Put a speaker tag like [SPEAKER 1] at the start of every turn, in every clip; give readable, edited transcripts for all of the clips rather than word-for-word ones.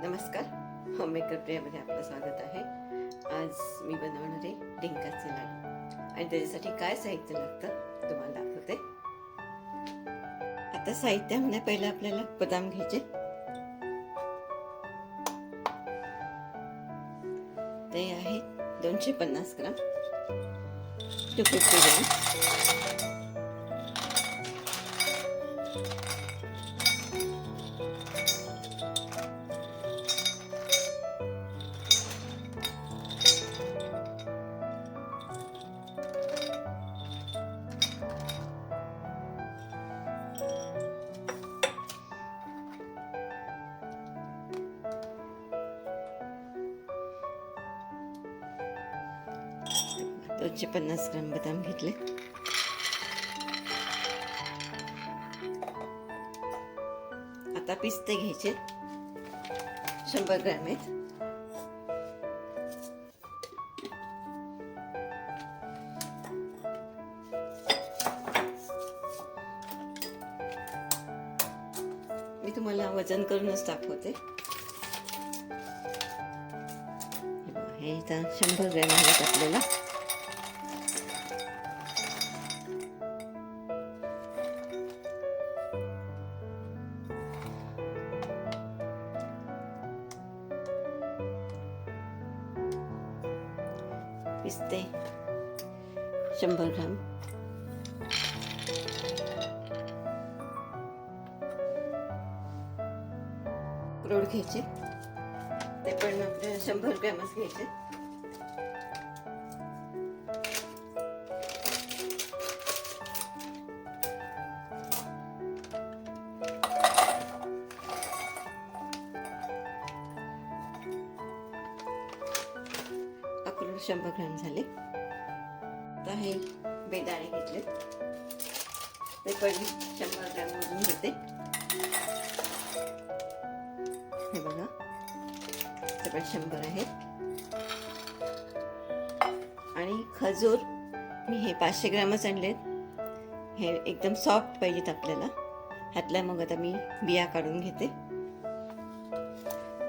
[SPEAKER 1] नमस्कार, होममेकर प्रियामध्ये आपलं स्वागत आहे. आज मी बनवणार आहे डिंकाचे लाडू आणि त्याच्यासाठी काय साहित्य लागतं तुम्हाला दाखवते. आता साहित्यामध्ये पहिलं आपल्याला बदाम घ्यायचे. ते आहेत 250 ग्राम, 250 ग्राम. दोनशे 50 ग्राम बदाम घेतले. आता पिस्ते घ्यायचे, 100 ग्राम आहेत. मी तुम्हाला वजन करूनच दाखवते. हे इथं 100 ग्रॅम आहेत आपल्याला. पिस्ते 100 ग्राम, अक्रोड घ्यायचे, ते पण आपल्याला 100 ग्रॅमच घ्यायचे. अक्रोड 100 ग्रॅम झाले. आता हे बेदाणे घेतले, ते पण 100 ग्रॅम मधून घेते. हे बघा, ते पण 100 आहेत. आणि खजूर मी हे 500 ग्रॅमच आणलेत. हे एकदम सॉफ्ट पाहिजेत आपल्याला. ह्यातल्या मग आता मी बिया काढून घेते.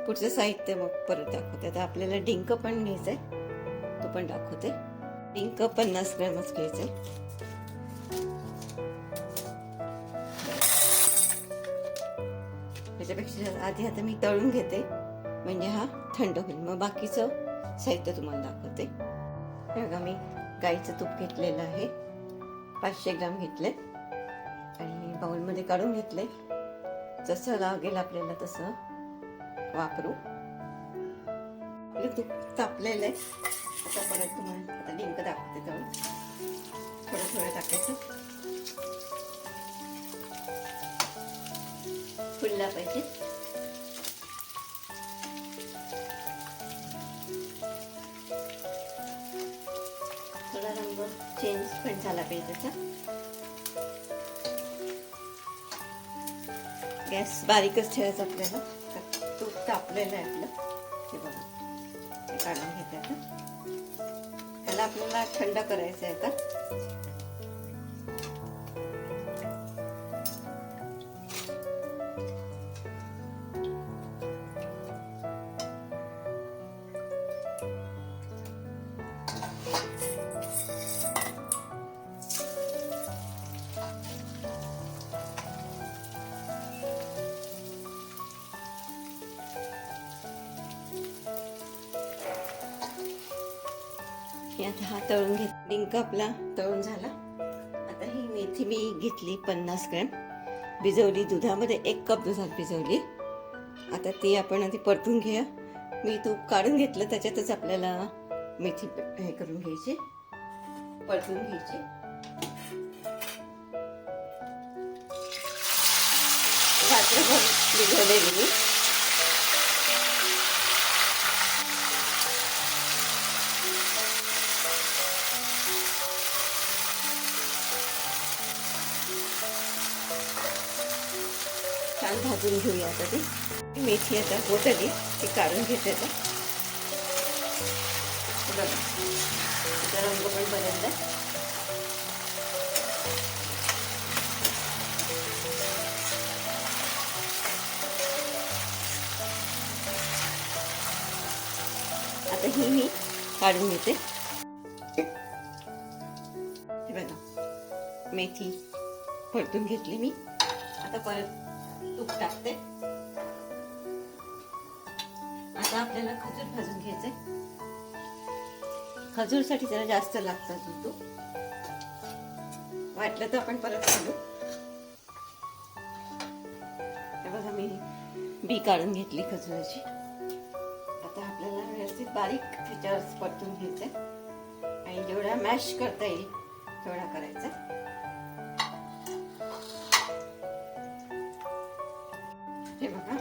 [SPEAKER 1] पुढचं साहित्य मग परत दाखवते. आता आपल्याला डिंक पण घ्यायचंय, तो पण दाखवते. डिंक 50 ग्रॅमच घ्यायचंय. त्याच्यापेक्षा आधी आता मी तळून घेते, म्हणजे हा थंड होईल. मग बाकीचं साहित्य तुम्हाला दाखवते. बघा, मी गाईचं तूप घेतलेलं आहे, 500 ग्राम घेतले आणि बाउलमध्ये काढून घेतले. जसं लागेल आपल्याला तसं वापरू. तूप तापलेलं आहे. आता परत तुम्हाला आता डिंक दाखवते. तळून थोडं थोडं टाकायचं, फुलला पाहिजे. थोडा रंग चेंज पण झाला पाहिजे त्याचा. गॅस बारीकच ठेवायचा आपल्याला. तूप तापलेलं आहे आपलं. हे बघा, हे काढून घेते. आता त्याला आपल्याला थंड करायचं आहे. आता आता हा तळून घेत. डिंक आपला तळून झाला. आता ही मेथी मी घेतली 50 ग्रॅम, भिजवली दुधामध्ये. 1 कप दुधात भिजवली. आता ती आपण आधी परतून घेऊया. मी तूप काढून घेतलं, त्याच्यातच आपल्याला मेथी हे करून घ्यायची, परतून घ्यायची. रात्रभर भिजवलेली मी. छान भाजून घेऊया. आता ती मेथी आता होतली, ती काढून घेते. आता बघा, त्याचा रंग पण बदलला. ही मी काढून घेते. हे बघा, मेथी परतून घेतली मी. आता परत तूप टाकते. आता आपल्याला खजूर भाजून घ्यायचे. खजूरसाठी जरा जास्त लागतं तूप. वाटलं तर आपण परत घालू. हे बघा, मी बी काढून घेतली खजुराची. आता आपल्याला व्यवस्थित बारीक त्याच्यावर परतून घ्यायचंय आणि जेवढा मॅश करता येईल तेवढा करायचा. हे बघा,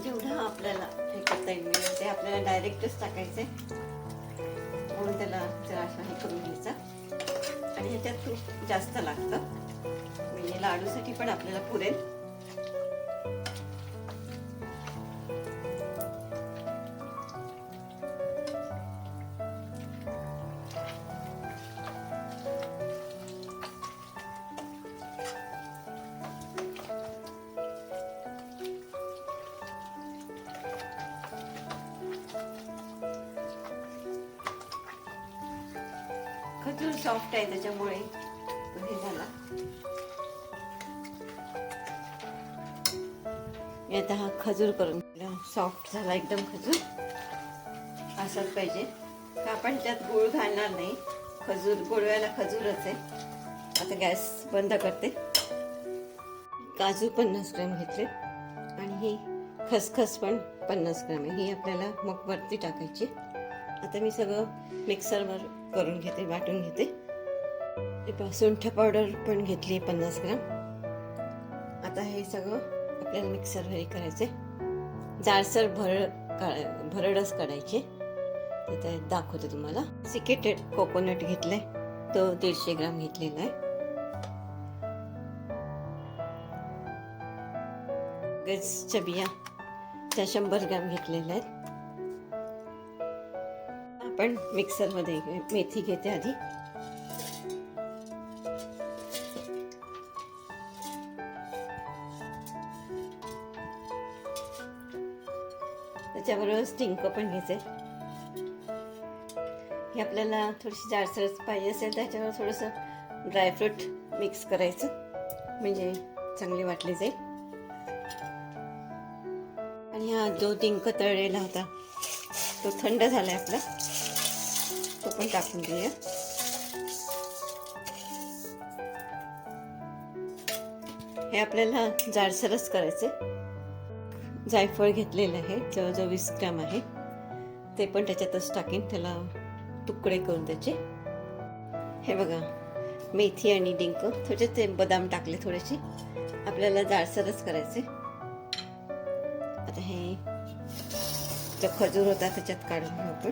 [SPEAKER 1] जेवढा आपल्याला हे करता येईल म्हणजे ते आपल्याला डायरेक्टच टाकायचंय. म्हणून त्याला जरा असं हे करून घ्यायचा. आणि ह्याच्यात तूप जास्त लागतं म्हणजे लाडूसाठी पण आपल्याला पुरेल. खजूर सॉफ्ट आहे त्याच्यामुळे हे झाला. आता हा खजूर करून सॉफ्ट झाला एकदम. खजूर असाच पाहिजे. आपण त्यात गुळ घालणार नाही. खजूर गोडव्याला खजूरच आहे. आता गॅस बंद करते. काजू 50 ग्रॅम घेतले आणि ही खसखस पण 50 ग्रॅम आहे. ही आपल्याला मग वरती टाकायची. आता मी सगळं मिक्सरवर करून घेते, वाटून घेते. सुंठ पावडर पण घेतली 50 ग्रॅम. आता हे सगळं आपल्याला मिक्सरवर हे करायचे. जाडसर भरडच काढायचे. ते दाखवते तुम्हाला. सिकेटेड कोकोनट घेतलाय, तो 150 ग्रॅम घेतलेला आहे. गजच्या बिया त्या 100 ग्रॅम घेतलेल्या आहेत. आपण मिक्सरमध्ये मेथी घेते आधी. त्याच्याबरोबर डिंक पण घ्यायचे. हे आपल्याला थोडीशी जाडसर पाहिजे असेल त्याच्यावर थोडंसं ड्रायफ्रूट मिक्स करायचं म्हणजे चांगली वाटली जाईल. आणि हा जो डिंक तळलेला होता तो थंड झालाय आपला, तो पण टाकून घेऊया. हे आपल्याला जाडसरच करायचे. जायफळ घेतलेलं आहे, जवळजवळ 20 ग्रॅम आहे. ते पण त्याच्यातच टाकेन, त्याला तुकडे करून त्याचे. हे बघा, मेथी आणि डिंक, थोडे ते बदाम टाकले थोडेसे. आपल्याला जाडसरच करायचे. आता हे जो खजूर होता त्याच्यात काढून घेऊ आपण.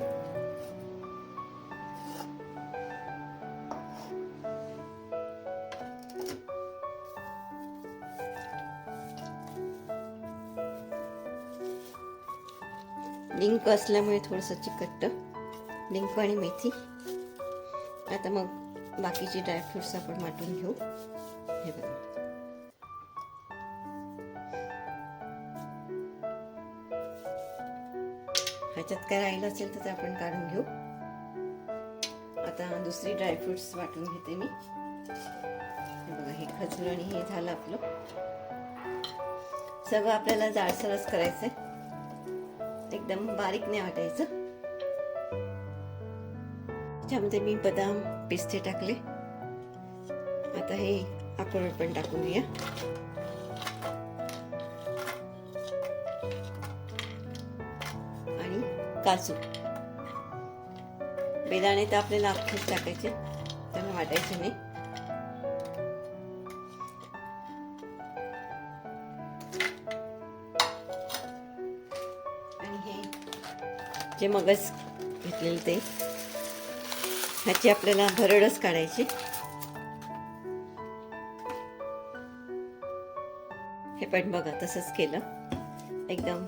[SPEAKER 1] डिंक असल्यामुळे थोडंसं चिकट, डिंक आणि मेथी. आता मग बाकीचे ड्रायफ्रुट्स आपण वाटून घेऊ. हे बघा, ह्याच्यात काय राहिलं असेल तर आपण काढून घेऊ. आता दुसरी ड्रायफ्रुट्स वाटून घेते मी. हे बघा, हे खजूर आणि हे झालं आपलं. सगळं आपल्याला जाडसरच करायचंय, एकदम बारीक नाही वाटायचं. त्यामध्ये मी बदाम पिस्ते टाकले. आता हे अक्रोड पण टाकून घेऊया. आणि काजू, बेदाणे तर आपल्याला अख्खेच टाकायचे, त्यांना वाटायचे नाही. आणि हे जे मगज घेतलेले ते, ह्याची आपल्याला भरडच काढायची. हे पण बघा तसंच केलं, एकदम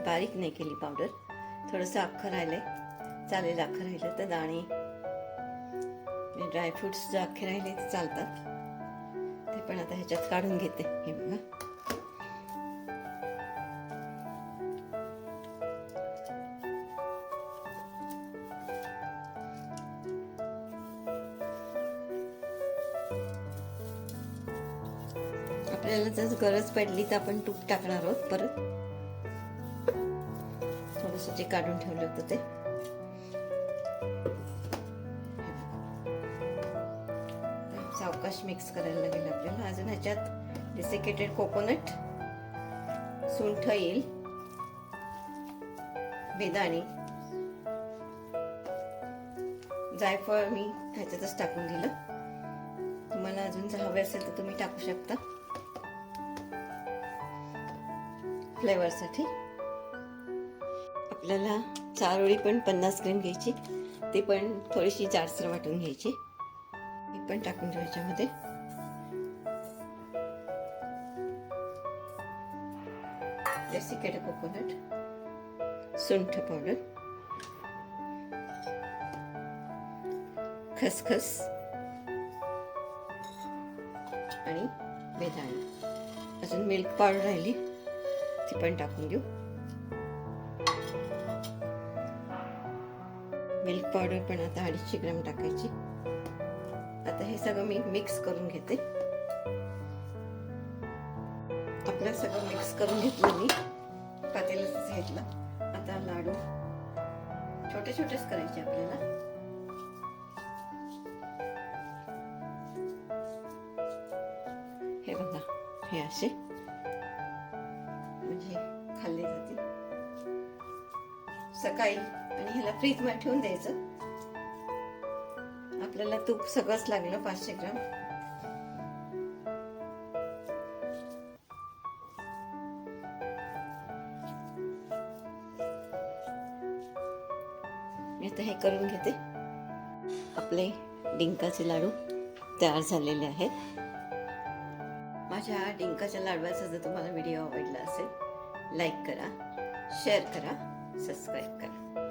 [SPEAKER 1] बारीक नाही केली पावडर. थोडंसं अख्खं राहिलंय, चालेल. अख्खं राहिलं तर दाणे ड्रायफ्रुट्स जे अख्खे राहिले ते चालतात. ते पण आता ह्याच्यात काढून घेते. हे बघा, आपल्याला जर गरज पडली तर आपण तूप टाकणार आहोत परत. थोडंसं जे काढून ठेवलं होतं ते. सावकाश मिक्स करायला लागेल आपल्याला. अजून ह्याच्यात डेसिकेटेड कोकोनट, सुंठ येईल, बेदाणे, जायफळ मी ह्याच्यातच टाकून दिलं. तुम्हाला अजून जर हवे असेल तर तुम्ही टाकू शकता फ्लेवरसाठी. आपल्याला चारोळी पण 50 ग्रॅम घ्यायची, ती पण थोडीशी जाडसर वाटून घ्यायची. ही पण टाकून घेऊ याच्यामध्ये. डेसिकेटेड कोकोनट, सुंठ पावडर, खसखस आणि बेदाणे. अजून मिल्क पावडर राहिली, ती पण टाकून देऊ. मिल्क पावडर पण आता 250 ग्रॅम टाकायची. आता हे सगळं मी मिक्स करून घेते. आपलं सगळं मिक्स करून घेतलं मी, पातेल्यातच घेतलं. आता लाडू छोटे छोटेच करायचे आपल्याला. हे बघा, हे असे म्हणजे खाल्ले जातील सकाळी. आणि ह्याला फ्रीज मध्ये ठेवून द्यायचं. आपल्याला तूप सगळंच लागलं 500 ग्रॅम. मी आता हे करून घेते. आपले डिंकाचे लाडू तयार झालेले आहेत. माझ्या डिंकाच्या लाडवाचा जर तुम्हाला व्हिडिओ आवडला असेल, लाईक करा, शेअर करा, सबस्क्राईब करा.